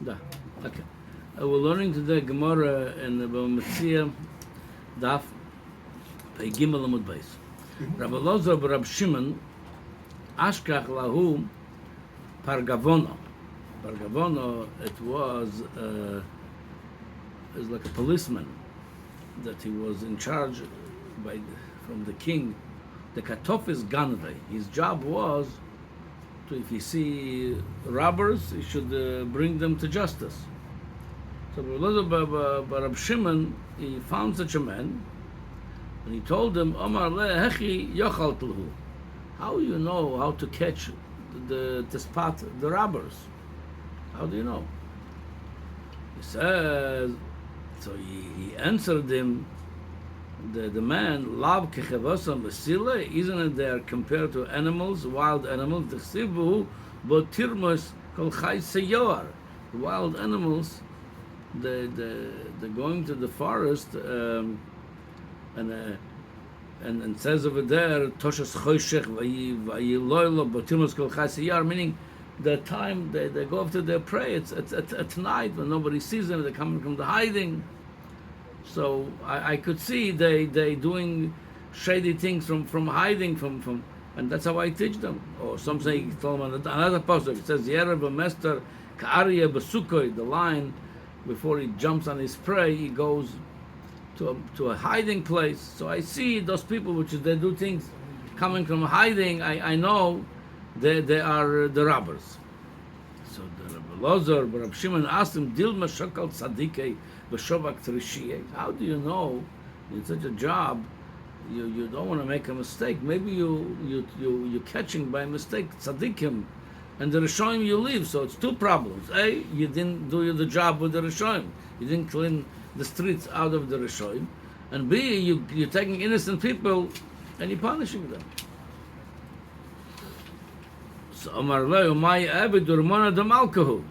Da. Okay. We're learning today Gemara in the Metzia Daf Pei Gimel Amud Beis. Rabbi Elazar Rab Shimon Ashkach Lahu Pargavono. Pargavono, it was like a policeman that he was in charge from the king. The Katofis Ganvei. His job was to, if he see robbers, he should bring them to justice. So Rab Shimon, he found such a man, and he told him, Omar le hechi yochal tulhu. How do you know how to catch to spot the robbers? How do you know? He says, so he answered him, the man, Lav kechevosam v'sile, isn't it there compared to animals, wild animals, t'chsivu botirmos kol chai seyor. The wild animals, they're going to the forest, and says over there, Toshas choshech v'yiloylo botirmos kol chai seyor, meaning the time they go after their prey, it's at night when nobody sees them, they're coming from the hiding. So I could see they doing shady things from hiding from, and that's how I teach them. Or some say, he told them another pasuk. It says Yerev Mester Ka'arya Besukoi, the lion, before he jumps on his prey, he goes to a hiding place. So I see those people which they do things coming from hiding. I know they are the robbers. So the Rabbi Elazar, Rabbi Shimon asked him, Dilma Shakal Tzadikei. How do you know in such a job you don't want to make a mistake? Maybe you're catching by mistake tzaddikim, and the Rishonim you leave. So it's two problems. A, you didn't do the job with the Rishonim. You didn't clean the streets out of the Rishonim. And B, you're taking innocent people and you're punishing them. So Amar Leo, my abid urmana de malkahu.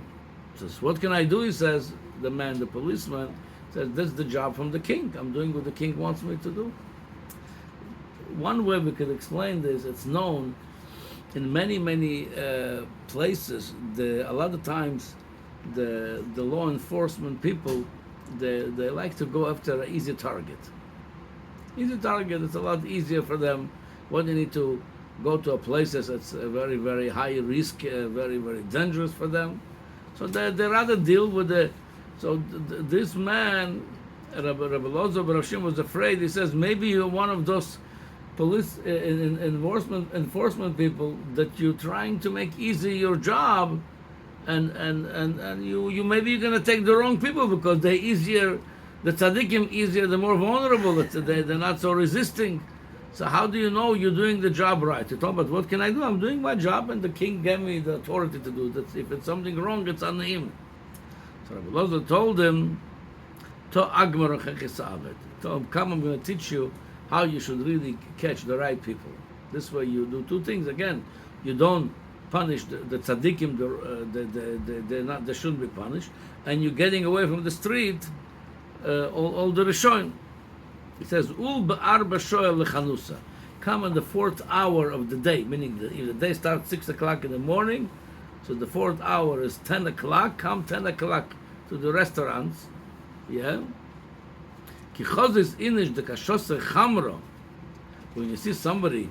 Says, what can I do? He says, the man, the policeman, says, this is the job from the king. I'm doing what the king wants me to do. One way we could explain this, it's known in many places. A lot of times, the law enforcement people, they like to go after an easy target. Easy target, it's a lot easier for them when they need to go to a place that's very, very high risk, very, very dangerous for them. So they rather deal with the. So this man, Rabbi Elazar Bar Shimon, was afraid. He says, maybe you're one of those police enforcement people that you're trying to make easy your job, and you maybe you're going to take the wrong people because they're easier, the tzaddikim easier, they're more vulnerable, they're not so resisting. So how do you know you're doing the job right? You talk about, what can I do? I'm doing my job, and the king gave me the authority to do that. If it's something wrong, it's on him. So Rabbi Elazar told him, come, I'm going to teach you how you should really catch the right people. This way you do two things. Again, you don't punish the tzaddikim, they shouldn't be punished, and you're getting away from the street all the Rishonim. He says, Ul ba'arba shoel lechanusa. Come on the 4th hour of the day, meaning if the day starts 6 o'clock in the morning, so the 4th hour is 10 o'clock, come 10 o'clock to the restaurants, yeah? Ki chozis inish de kashose chamro. When you see somebody,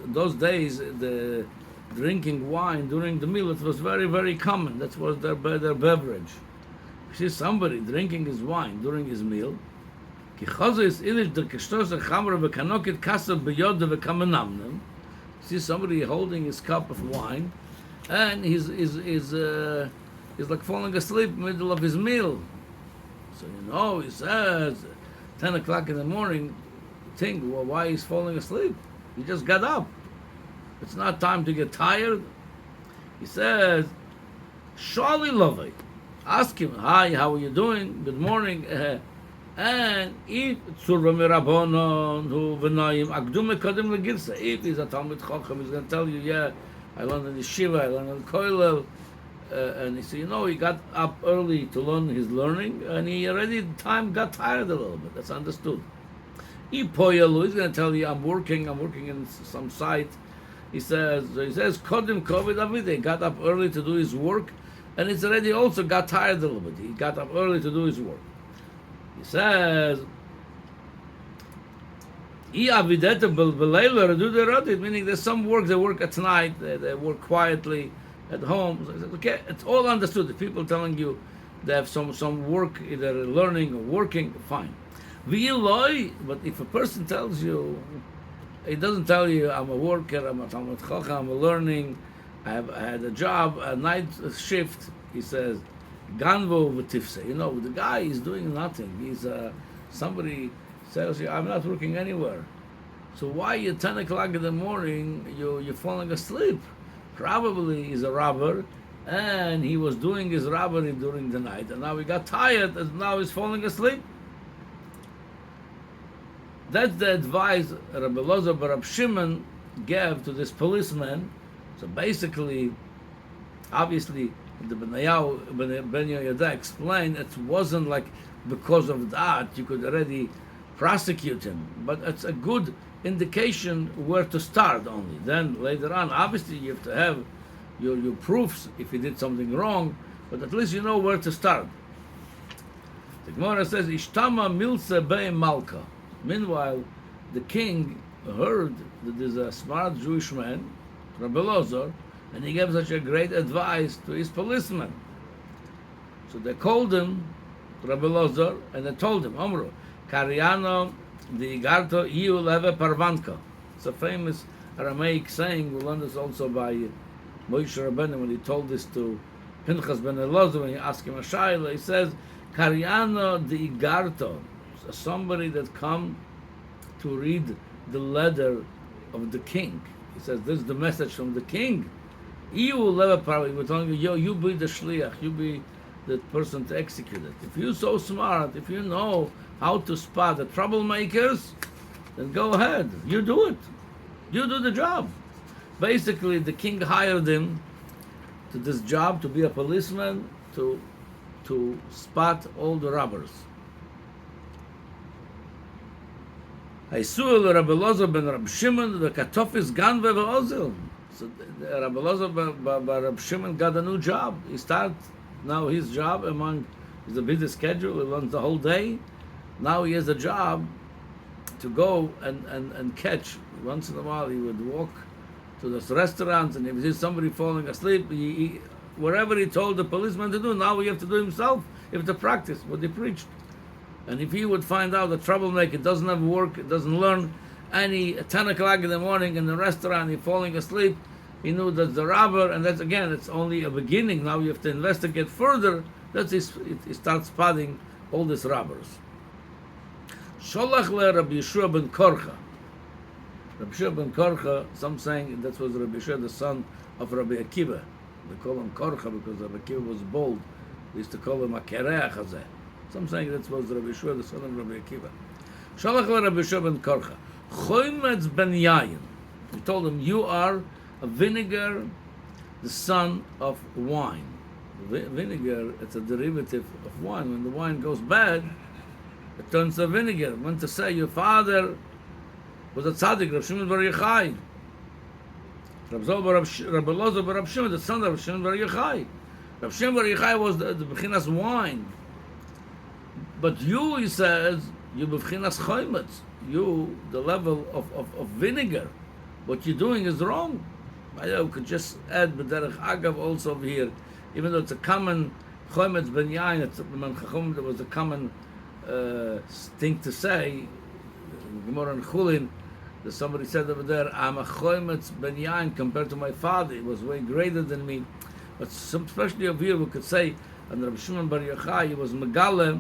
those days, the drinking wine during the meal, it was very, very common. That was their beverage. You see somebody drinking his wine during his meal, Ki chozis inish de kashose chamro v'kanokit kasav b'yode v'kamenamnem. See somebody holding his cup of wine, and he's like falling asleep in the middle of his meal. So he says, 10 o'clock in the morning, think, well, why he's falling asleep? He just got up. It's not time to get tired. He says, Shali Lovey. Ask him, hi, how are you doing? Good morning. And if Tzurva Mirabonon, who V'nayim, Akdume Kodim Legirsa, if he's a Talmid Chochem, he's going to tell you, yeah, I learned in the Shiva, I learned in Koilel. And he said, he got up early to learn his learning, and he already got tired a little bit. That's understood. He's going to tell you, I'm working in some site. He says, Kodim Kovid Avide, got up early to do his work, and it's already also got tired a little bit. He got up early to do his work. He says, meaning there's some work they work at night, they work quietly at home. So he says, okay, it's all understood. If people telling you they have some work, either learning or working, fine. But if a person tells you, he doesn't tell you, I'm a worker, I'm a Talmud Chacham, I'm learning, I had a job, a night shift. He says, Ganvo v'tifse. The guy is doing nothing. He's somebody tells you, I'm not working anywhere. So why at 10 o'clock in the morning you're falling asleep? Probably he's a robber, and he was doing his robbery during the night, and now he got tired, and now he's falling asleep. That's the advice Rabbi Elazar bar Rab Shimon gave to this policeman. So basically, obviously, the Ben Yehoyada explained it wasn't like because of that you could already prosecute him, but it's a good indication where to start only. Then later on, obviously, you have to have your proofs if he did something wrong, but at least you know where to start. The Gemara says, Ishtama milse bei malka. Meanwhile, the king heard that there's a smart Jewish man, Rabbi Elazar, and he gave such a great advice to his policeman. So they called him, Rabbi Elazar, and they told him, Omro, Kariano the Igarto Iu Leve Parvanka. It's a famous Aramaic saying. We learned this also by Moshe Rabbeinu when he told this to Pinchas ben Elazar when he asked him a shayla. He says, Kariano the Igarto, so somebody that come to read the letter of the king. He says, this is the message from the king. Iu Leve Parvanka. We're telling you, you be the shliach, you be the person to execute it. If you're so smart, if you know how to spot the troublemakers, then go ahead. You do it. You do the job. Basically, the king hired him to this job to be a policeman to spot all the robbers. So Rabbi Elazar ben Rab Shimon the Katofis Ganve ve'Ozil. So Rabbi Elazar ben Rab Shimon got a new job. He started now his job he's a busy schedule. He runs the whole day. Now he has a job to go and catch. Once in a while he would walk to those restaurants, and if he sees somebody falling asleep, wherever he told the policeman to do, now he have to do himself. He have to practice what he preached. And if he would find out the troublemaker doesn't have work, doesn't learn, and at 10 o'clock in the morning in the restaurant, he's falling asleep, he knew that's the robber, and that's, again, it's only a beginning. Now you have to investigate further. That's he starts spotting all these robbers. Sholach le Rabbi Yeshua ben Korcha. Rabbi Yeshua ben Korcha, some saying that was Rabbi Yeshua, the son of Rabbi Akiva. They call him Korcha because Rabbi Akiva was bold. They used to call him a Kereach Hazeh. Some saying that was Rabbi Yeshua, the son of Rabbi Akiva. Sholach le Rabbi Yeshua ben Korcha. Choymetz ben Yayin. He told him, you are a vinegar, the son of wine. Vinegar, it's a derivative of wine. When the wine goes bad, it turns to vinegar. I want to say your father was a tzaddik, Rav Shimon bar Yochai. Rabbi Elazar bar Rab Shimon, the son of Rav Shimon bar Yochai. Rav Shimon bar Yochai was the b'chinas wine. But you, he says, you b'chinas choymetz. You, the level of vinegar. What you're doing is wrong. I could just add b'derech agav also over here, even though it's a common chometz ben yain, it's there was a common thing to say. Gemara and Chulin, that somebody said over there, I'm a chometz ben yain compared to my father. He was way greater than me. But especially over here, we could say, and Rabbi Shimon bar Yochai, he was megale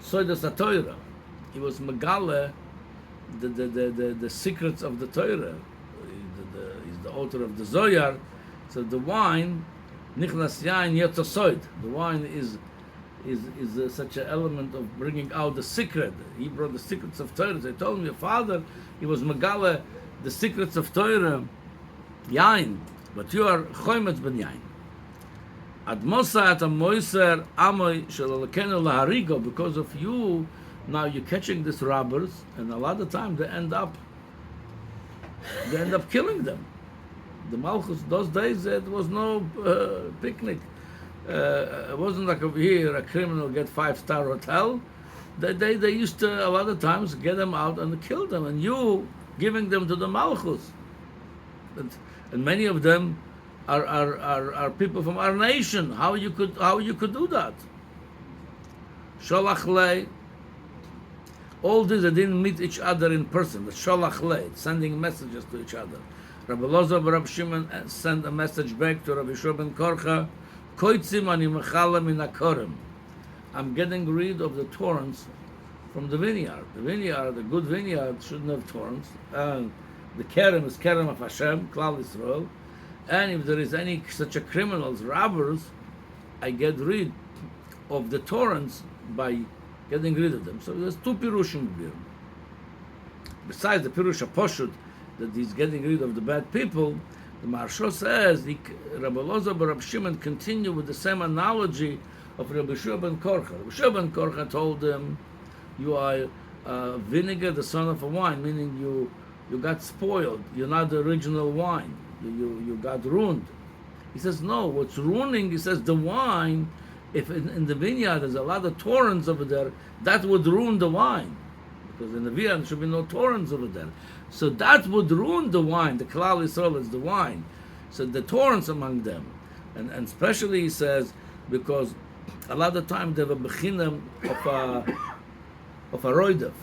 soidas haTorah. He was megale the secrets of the Torah. He's the author of the Zohar. So the wine, nichnas yain yotzasoid. The wine is such an element of bringing out the secret. He brought the secrets of Torah. They told me your father, he was megale the secrets of Torah, yain, but you are chometz ben yain. Ad mosa at a moiser amoy shel Elokeinu laharigo, because of you. Now you're catching these robbers, and a lot of times they end up killing them. The Malchus, those days there was no picnic. It wasn't like over here a criminal get 5-star hotel. They used to a lot of times get them out and kill them, and you giving them to the Malchus. And many of them are people from our nation. How you could do that? Sholach lei. All this, they didn't meet each other in person. The Sholach lei, sending messages to each other. Rabbi Elazar bar Rabbi Shimon sent a message back to Rabbi Yeshua ben Korcha. Koitzim ani mechala min hakorim. I'm getting rid of the thorns from the vineyard. The vineyard, the good vineyard, shouldn't have thorns. And the kerem is kerem of Hashem, Klal Yisrael. And if there is any such a criminals, robbers, I get rid of the thorns by getting rid of them. So there's two pirushim here. Besides the pirush Poshut, that he's getting rid of the bad people, the Maharsha says, Rabbi Elazar bar Rabbi Shimon continued with the same analogy of Rabbi Yeshua ben Korcha. Rabbi Yeshua ben Korcha told him, you are vinegar, the son of a wine, meaning you got spoiled. You're not the original wine. You got ruined. He says, no, what's ruining, he says, the wine, if in the vineyard there's a lot of thorns over there, that would ruin the wine. Because in the vineyard there should be no thorns over there. So that would ruin the wine. The Klal Yisrael is the wine. So the thorns among them. And especially he says, because a lot of times they have a bechinam of a roidev.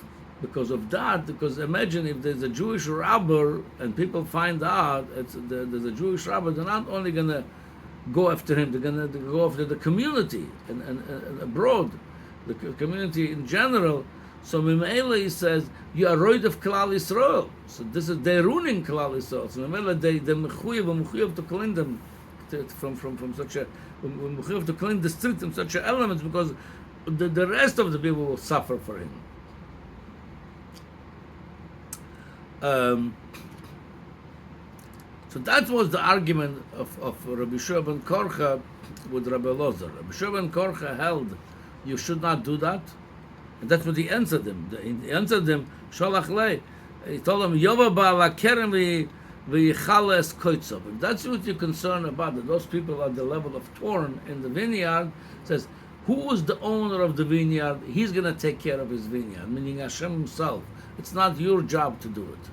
Because of that, because imagine if there's a Jewish rabbi and people find out there's a Jewish rabbi, they're not only going to go after him, they're going to go after the community and abroad, the community in general. So Mimele, he says, you are roid of Klal Yisrael. So this is, they're ruining Klal Yisrael. So Mimele, they mechuyev to clean them from such a, mechuyev to clean the street from such elements, because the rest of the people will suffer for him. So that was the argument of Rabbi Yeshua ben Korcha with Rabbi Elazar. Rabbi Yeshua ben Korcha held you should not do that, and that's what he answered him. He answered him, Sholach lei. He told him, Yova ba'ala kerem v'yichales koitzov. If that's what you're concerned about, that those people are at the level of thorn in the vineyard, says, who is the owner of the vineyard? He's going to take care of his vineyard, meaning Hashem himself. It's not your job to do it.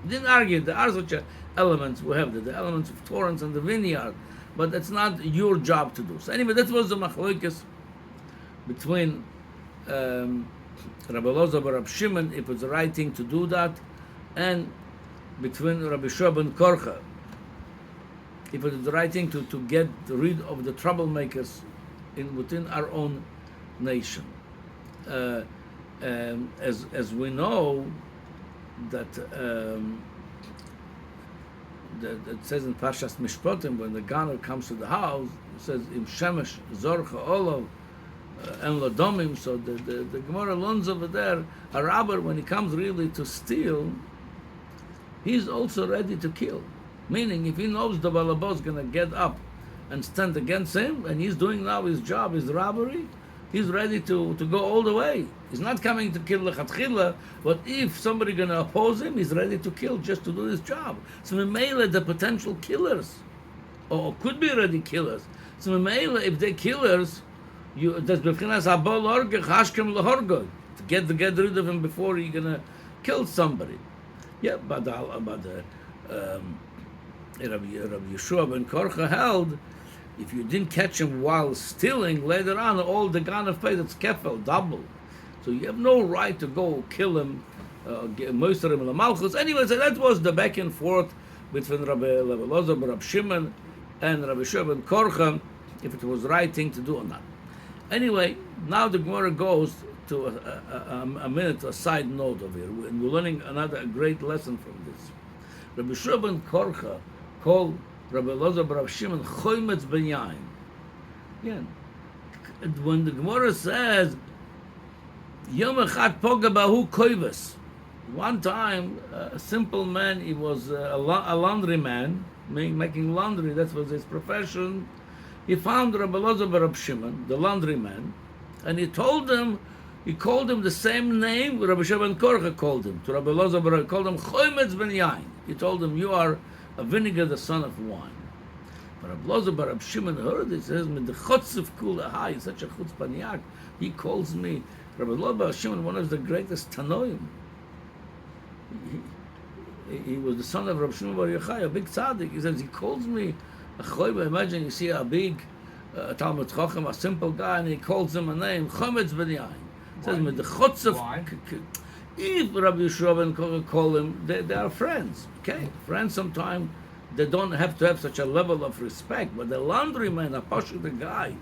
He didn't argue. There are such elements, we have the elements of thorns in the vineyard, but it's not your job to do. So anyway, that was the machlokes between Rabbi Elazar bar Rabbi Shimon, if it's the right thing to do that, and between Rabbi Yeshua ben Korcha, if it's the right thing to get rid of the troublemakers within our own nation. As we know that it says in Parshas Mishpatim, when the Ganer comes to the house, it says Im Shemesh Zorcha Olav En Lodomim. So the Gemara learns over there, a robber, when he comes really to steal, he's also ready to kill. Meaning, if he knows the Balabos is going to get up and stand against him, and he's doing now his job, his robbery, he's ready to go all the way. He's not coming to kill lechatchila, but if somebody going to oppose him, he's ready to kill just to do his job. So Memela, the potential killers, or could be ready killers. So Memela, if they're killers, that's b'chinas habol orgech hashkem lahorgod, to get rid of him before you're going to kill somebody. Yeah, but Rabbi Yeshua ben Korcha held, if you didn't catch him while stealing, later on, all the Ganav paid, it's kefel, double. So you have no right to go kill him, moister him in the Malchus. Anyway, so that was the back and forth between Rabbi Elazar, Rabbi Shimon, and Rabbi Yeshua ben Korcha, if it was the right thing to do or not. Anyway, now the Gemara goes to a minute, a side note over here, and we're learning another great lesson from this. Rabbi Yeshua ben Korcha called Rabbi Elazar bar Rabbi Shimon choymetz ben yain. Again, when the Gemara says Yom echad poga bahu koives, one time a simple man, he was a laundry man, making laundry, that was his profession. He found Rabbi Elazar bar Rabbi Shimon, the laundry man, and he called him the same name Rabbi Yeshua ben Korcha called him. To Rabbi Elazar called him choymetz ben yain. He told him, you are a vinegar, the son of wine. But Rabbi Loza bar Rab Shimon heard it. He says, "Mit the chutz kula high, such a chutz paniak." He calls me Rabbi Loza bar Shimon, one of the greatest tanoim. He was the son of Rabbi Shimon bar Yochai, a big tzaddik. He says he calls me a choiva. Imagine you see a big Talmud Chacham, a simple guy, and he calls him a name, Chometz ben Yain. He says, "Mit the chutz of." If Rabbi Yeshua ben call him, they are friends. Okay, friends sometimes. They don't have to have such a level of respect, but the laundryman, a pashut guy,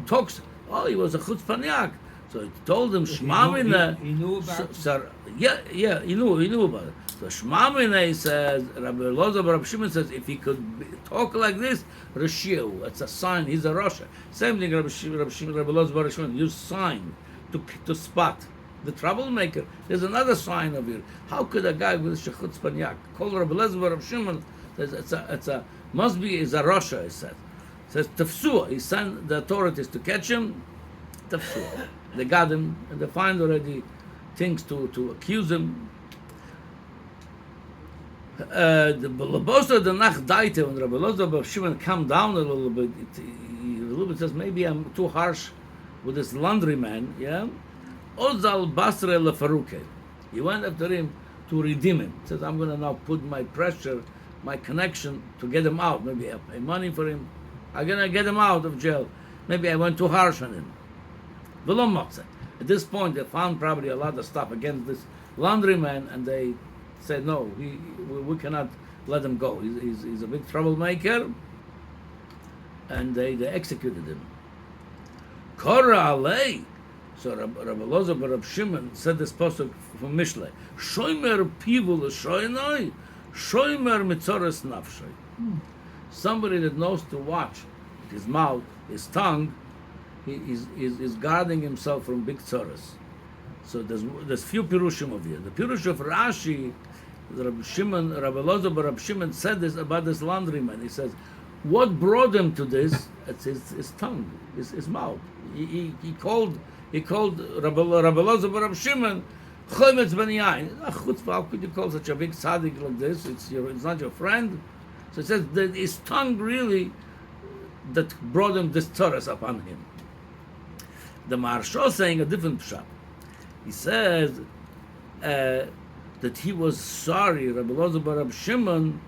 talks. Oh, he was a chutzpaniak. So he told him, Shmamina. He knew about it? Yeah, he knew about it. So Shmamina, he says, Rabbi Loza bar Rab Shimon says, if he could talk like this, Rashiu, it's a sign, he's a Rasha. Same thing, Rabbi Loza bar Rab Shimon, use sign to spot the troublemaker. There's another sign of it. How could a guy with a chutzpaniak call Rabbi Loza bar Rab Shimon? It's a must be is a Rasha, he said. It says Tafsua. He sent the authorities to catch him. Tafsua. They got him and they find already things to accuse him. The Labosa the Nach Daite, when Rabbi Loza bar Shimon calmed down a little bit, says maybe I'm too harsh with this laundryman, yeah? Ozal Basre Lefaruke. He went after him to redeem him. He says, I'm going to now put my pressure, my connection to get him out. Maybe I pay money for him. I'm going to get him out of jail. Maybe I went too harsh on him. At this point, they found probably a lot of stuff against this laundryman, and they said, no, we cannot let him go. He's a big troublemaker, and they executed him. Kora alei. So Rabbi Loza bar Rab Shimon said this pasuk from Mishlei. Shomer pivu l'shoynoi, shomer mitzoras nafshay. Somebody that knows to watch his mouth, his tongue, he is guarding himself from big tzoras. So there's few pirushim of here. The pirush of Rashi, Rabbi Loza bar Rab Shimon said this about this laundryman. He says, what brought him to this? It's his tongue, his mouth. He called Rabbi Loza bar Rab Shimon Chometz ben Yain. How could you call such a big tzaddik like this? It's not your friend. So it says that his tongue really that brought him this tzoras upon him. The Maharsha saying a different pshat. He says that he was sorry, Rabbi Loza bar Rab Shimon,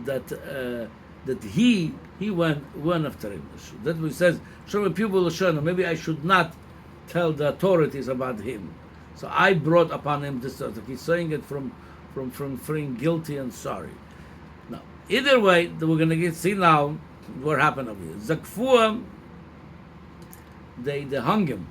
that he went after him. That's what he says. Show me people Lashon. Maybe I should not tell the authorities about him. So I brought upon him this. He's saying it from feeling guilty and sorry. Now, either way, we're going to see now what happened over here. Zakfuah, they hung him.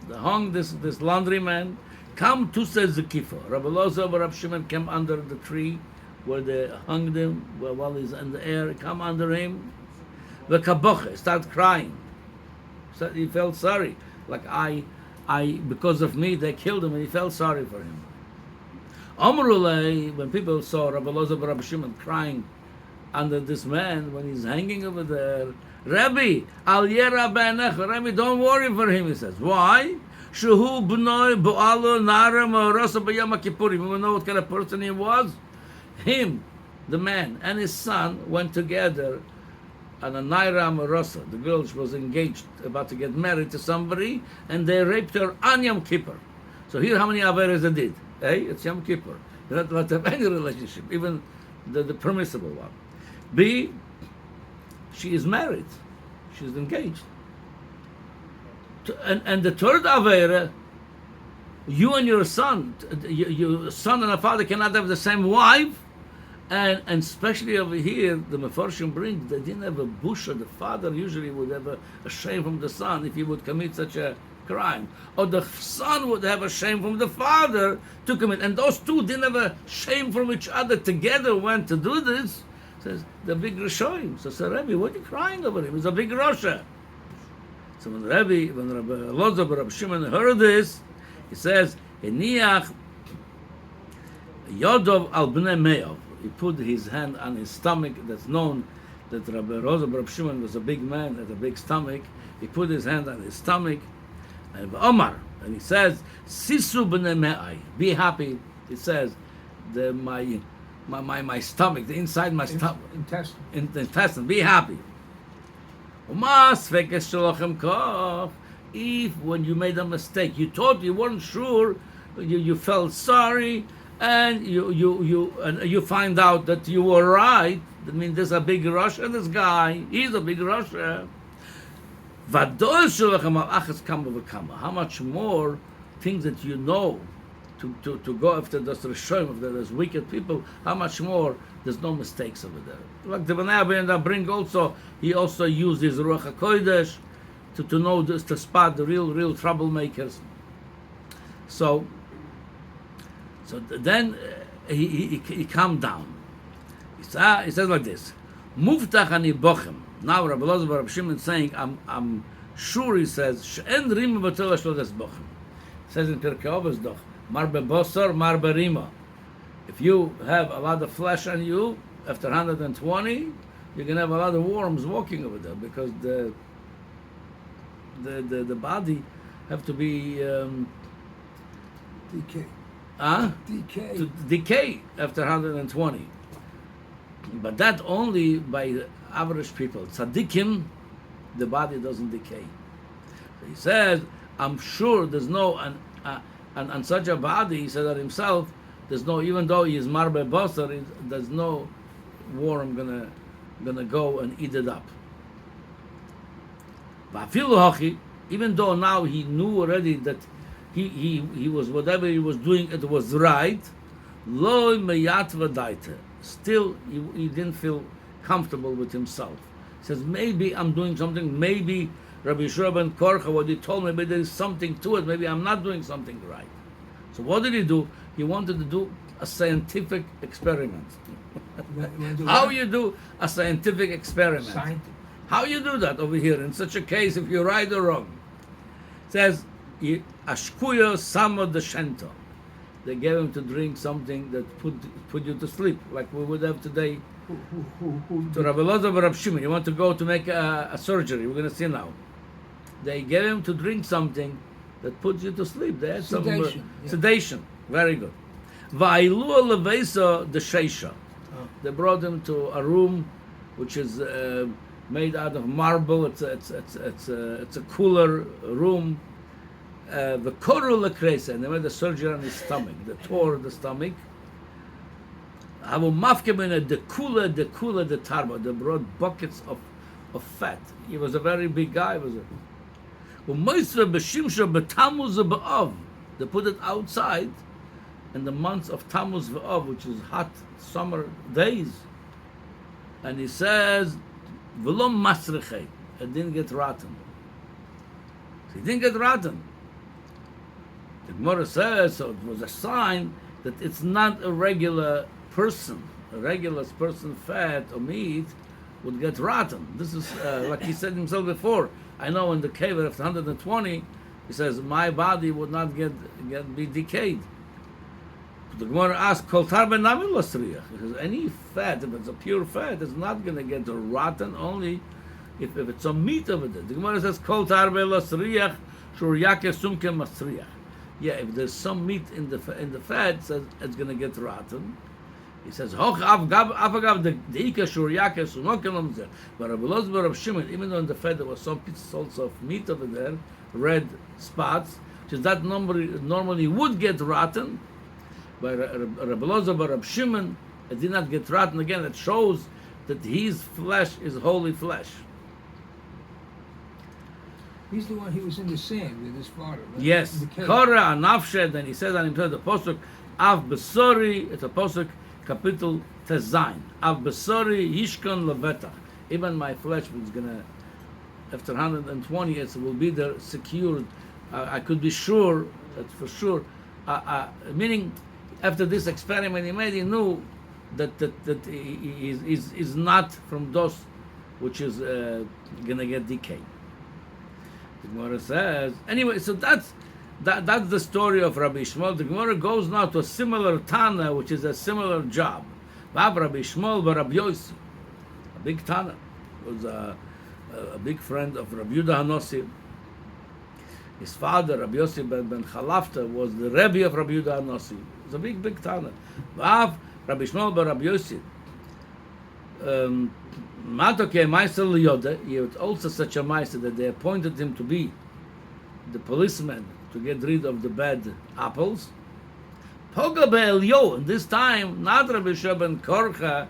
They hung this laundryman. Come to say Zakifa. Rabbi Loza bar Rab Shimon came under the tree where they hung him while he's in the air. Come under him. The kaboche start crying. So he felt sorry, like I because of me they killed him, and he felt sorry for him. Amrulay, when people saw Rabbi Loza bar Rab Shimon crying under this man when he's hanging over there, Rabbi, al yera b'anech, Rabbi, don't worry for him. He says, why? Shehu b'noi b'alo nara ma'arasa b'yom kippurim. We know what kind of person he was. Him, the man, and his son went together on a Naira Marosa. The girl was engaged, about to get married to somebody, and they raped her on Yom Kippur. So here how many Averes they did? It's Yom Kippur. They don't have any relationship, even the permissible one. B, she is married. She's engaged. And the third Avera, you and your son, your son and a father cannot have the same wife. And especially over here, the Mefarshim brings, they didn't have a busha. The father usually would have a shame from the son if he would commit such a crime. Or the son would have a shame from the father to commit. And those two didn't have a shame from each other together went to do this. Says, the big Rishoim. So Rebbe, what are you crying over him? He's a big Rasha. So when Rabbi Loza bar Rab Shimon heard this, he says, Heniach Yodov al bnei Me'ov. He put his hand on his stomach. That's known that Rabbi Loza bar Rab Shimon was a big man, had a big stomach. He put his hand on his stomach, and Omar, and he says, Sisu b'nei Me'ai, be happy. He says, my my stomach, the inside my stomach, Intestine. in the intestine. Be happy. If when you made a mistake, you thought you weren't sure, you felt sorry, and you find out that you were right. That means there's a big Russia. This guy, he's a big Russia. How much more things that you know to go after those Rishonim, after those wicked people, how much more there's no mistakes over there. Like the Bnei Abba bring also, he also used his Ruach HaKodesh to know this, to spot the real troublemakers. So then he calmed down. He says like this: Muftach ani bochem. Now Rabbi Elazar Bar Rabbi Shimon is saying, I'm sure, he says, she'en rima b'tel shlodes bochem. Says in Pirkei Avos doch, mar bebosar, mar berima. If you have a lot of flesh on you, after 120, you're going to have a lot of worms walking over there, because the body have to be Decay. Decay. to decay after 120. But that only by the average people. Tzaddikim, the body doesn't decay. So he says, I'm sure there's no, and such a body, he said that himself, there's no, even though he is marbe basar, there's no worm gonna go and eat it up. Even though now he knew already that he was, whatever he was doing, it was right, lo meyat v'daita. Still, he didn't feel comfortable with himself. He says, maybe I'm doing something, maybe Rabbi Yeshua ben Korcha, what he told me, maybe there is something to it, maybe I'm not doing something right. So what did he do? He wanted to do a scientific experiment. How you do a scientific experiment? How you do that over here in such a case, if you're right or wrong? It says, Ashkuya Samo de Shento. They gave him to drink something that put you to sleep, like we would have today. To Rabbi Elazar Bar Rabbi Shimon, you want to go to make a surgery, we're going to see now. They gave him to drink something that puts you to sleep. They had Sedation, some sedation. Very good. Va'ilua levesa de sheisha. They brought him to a room which is made out of marble. It's a cooler room. The koru lekresa, and they made a surgery on his stomach. They tore the stomach. Avu mafkemen the kula the tarba. They brought buckets of fat. He was a very big guy. They put it outside in the months of Tammuz v'Av, which is hot summer days. And he says, "V'lo masrechei." It didn't get rotten. So it didn't get rotten. The Gemara says, so it was a sign that it's not a regular person. A regular person, fat or meat, would get rotten. This is like he said himself before. I know in the cave after 120, he says my body would not be decayed. The Gemara asks, "Kol tarbe nami lo sriach." Because any fat, if it's a pure fat, it's not going to get rotten. Only if it's some meat over there. The Gemara says, "Kol tarbe lo sriach shur yakeh sumke masriach." Yeah, if there's some meat in the fat, says it's going to get rotten. He says, "Hoch afagav the ika shur yakeh sumoke lomzer." But Rabbi Elazar Bar Rabbi Shimon, even though in the fat there was some pieces also of meat over there, red spots, which is that normally would get rotten. By Rabbi Elazar Bar Rabbi Shimon, it did not get rotten. Again, it shows that his flesh is holy flesh. He's the one, he was in the sand with his father. Right? Yes. Kora anafshed, and he says on himself, the posuk, Av Besori, it's a posuk, capital Tezain. Av Besori, Yishkon Levetach. Even my flesh is going to, after 120 years, it will be there secured. I could be sure, that's for sure. Meaning, after this experiment he made, he knew that he is not from those which is going to get decayed. The Gemara says, anyway, so that's the story of Rabbi Shmuel. The Gemara goes now to a similar Tana, which is a similar job. Rabbi Shmuel bar Rabbi Yossi, a big Tana, was a big friend of Rabbi Yehuda HaNossi. His father, Rabbi Yossi ben Chalafta, was the Rebbe of Rabbi Yehuda HaNossi. He was a big Tana. Rabbi Shmuel bar Rabbi Yossi. Matoke Meister Liyoda, he was also such a Meister that they appointed him to be the policeman to get rid of the bad apples. Poga be'Elyo, and this time, not Rabbi Shua ben Korcha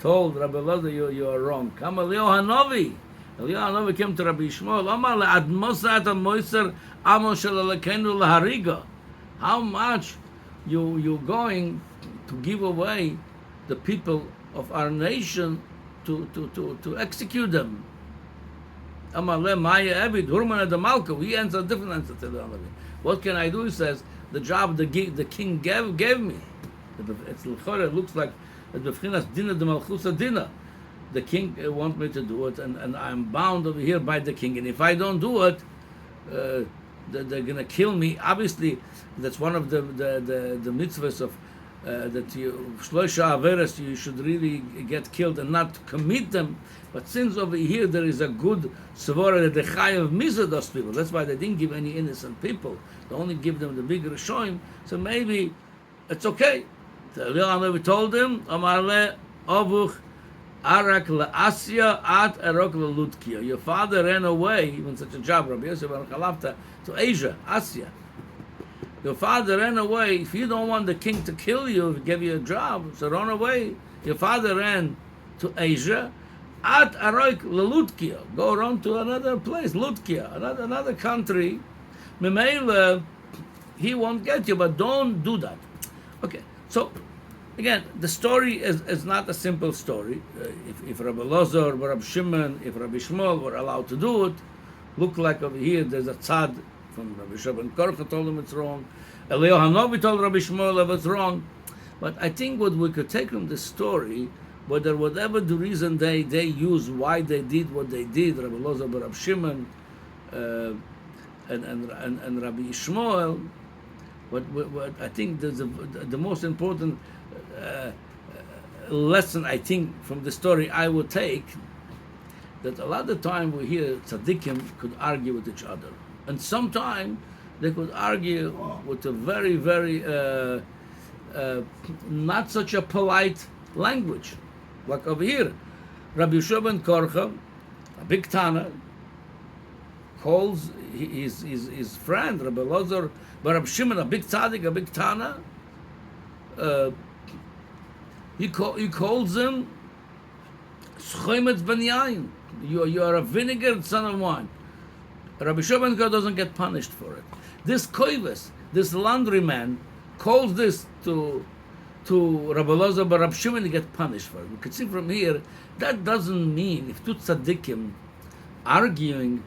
told Rabbi Elazar, you are wrong. Come Elyo Hanovi. Elyo Hanovi came to Rabbi Shmuel, Amar le'admosat ha'moiser amo shel Elokeinu lahariga. How much you going to give away the people of our nation to execute them? Amar le maya evid hurman the malka. He answered a different answer to the other. What can I do? He says, the job the king gave me. It looks like the b'chinas dina de malchusa dina. The king wants me to do it, and I'm bound over here by the king. And if I don't do it, they're going to kill me. Obviously, that's one of the mitzvahs of that you shloisha averes, you should really get killed and not commit them. But since over here there is a good svara that the chayav misa those people, that's why they didn't give any innocent people. They only give them the big rishoim. So maybe it's okay. We told him, Amar le avuch arak le'asya at erok le'lutkia. Your father ran away, even such a job, Rabbi Yosef bar Chalafta, to Asia, Asya. Your father ran away. If you don't want the king to kill you, give you a job, so run away. Your father ran to Asia. At Aroik Lelutkia. Go around to another place, Lutkia, another country. Memela, he won't get you, but don't do that. Okay, so again, the story is not a simple story. If Rabbi Elazar, Rabbi Shimon, if Rabbi Shmuel were allowed to do it, look like over here there's a tzad from Rabbi Shua ben Korcha told him it's wrong. Elio Hanovi told Rabbi Shmuel it was wrong. But I think what we could take from this story, whatever the reason they use, why they did what they did, Rabbi Elazar, Rabbi Shimon, and Rabbi Shmuel, what I think the most important lesson I think from the story I would take, that a lot of time we hear tzaddikim could argue with each other, and sometimes they could argue with a very, very not such a polite language. Like over here, Rabbi Yeshua ben Korcha, a big Tana, calls his friend, Rabbi Elazar, Rabbi Shimon, a big tzaddik, a big Tana, he calls him Schoimetz ben Yain. You are a vinegared son of wine. Rabbi Yeshua ben Korcha doesn't get punished for it. This koives, this laundryman, calls this to Rabbi Elazar, but Rabbi Shimon get punished for it. We could see from here, that doesn't mean if two tzaddikim arguing,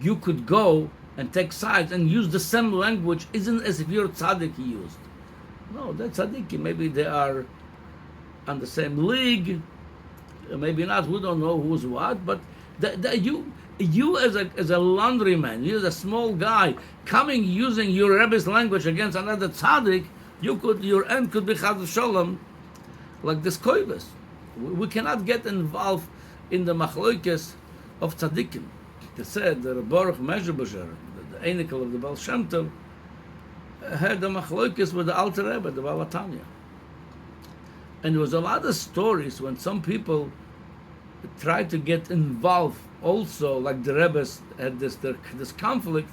you could go and take sides and use the same language, isn't as if you're tzaddik he used. No, they're tzaddikim. Maybe they are on the same league, maybe not, we don't know who's what, but you as a laundryman, you as a small guy, coming using your Rebbe's language against another tzaddik, your end could be chas shalom, like this koives. We cannot get involved in the machloikes of tzaddikim. They said the Baruch Mezhebuzer, the Einikel of the Baal Shem Tov, had the machloikes with the Alter Rebbe, the Baal Tanya. And there was a lot of stories when some people tried to get involved also, like the Rebbe's had this conflict,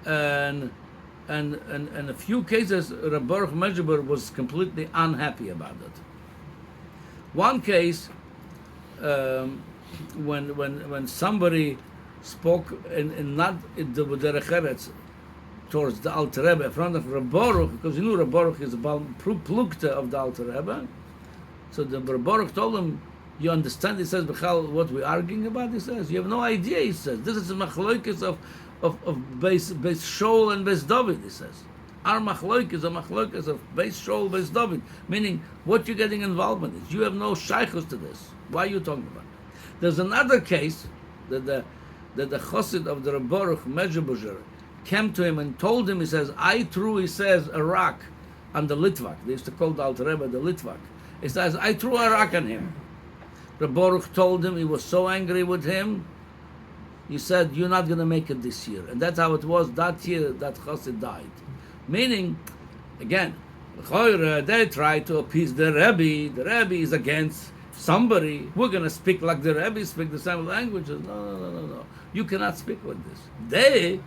and a few cases Rabbi Baruch Mezhebuzer was completely unhappy about it. One case, when somebody spoke in not in the Derech Eretz towards the Alter Rebbe in front of Rabbi Baruch, because you knew Rabbi Baruch is a plukta of the Alter Rebbe, so the Rabbi Baruch told him, you understand, he says, Bechal, what we're arguing about? He says, you have no idea, he says. This is a machloikis of Beis Shaul and Beis David, he says. Our machloik is a machloik of Beis Shaul, Beis David, meaning what you're getting involved in is. You have no shaykhus to this. Why are you talking about it? There's another case that the chassid of the Rabbi Baruch Mezhebuzer came to him and told him, he says, I threw, he says, a rock on the Litvak. They used to call the Alter Rebbe the Litvak. He says, I threw a rock on him. Rabbi Baruch told him, he was so angry with him, he said, you're not going to make it this year. And that's how it was. That year, that chassid died. Meaning, again, They try to appease the Rebbe. The Rebbe is against somebody. We're going to speak like the Rebbe, speak the same languages. No. You cannot speak with this. They,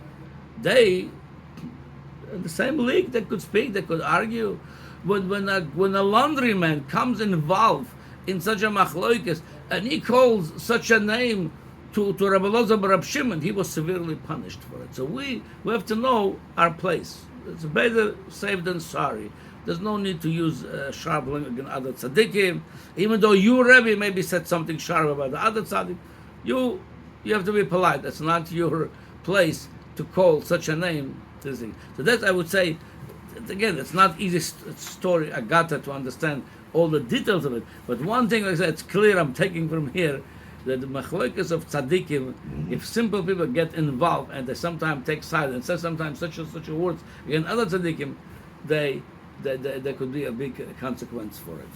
in the same league, they could speak, they could argue. When a laundryman comes involved in such a machloikis and he calls such a name to Rabbi Elazar bar Rab Shimon, he was severely punished for it. So we have to know our place. It's better safe than sorry. There's no need to use sharp language against other tzaddikim. Even though you, Rebbe, maybe said something sharp about the other tzaddik, you have to be polite. That's not your place to call such a name. So that I would say, again, it's not easy story, Agata, to understand all the details of it. But one thing, like I said, it's clear I'm taking from here, that the machlokas of tzaddikim, if simple people get involved and they sometimes take side and say sometimes such and such words against other tzaddikim, there could be a big consequence for it.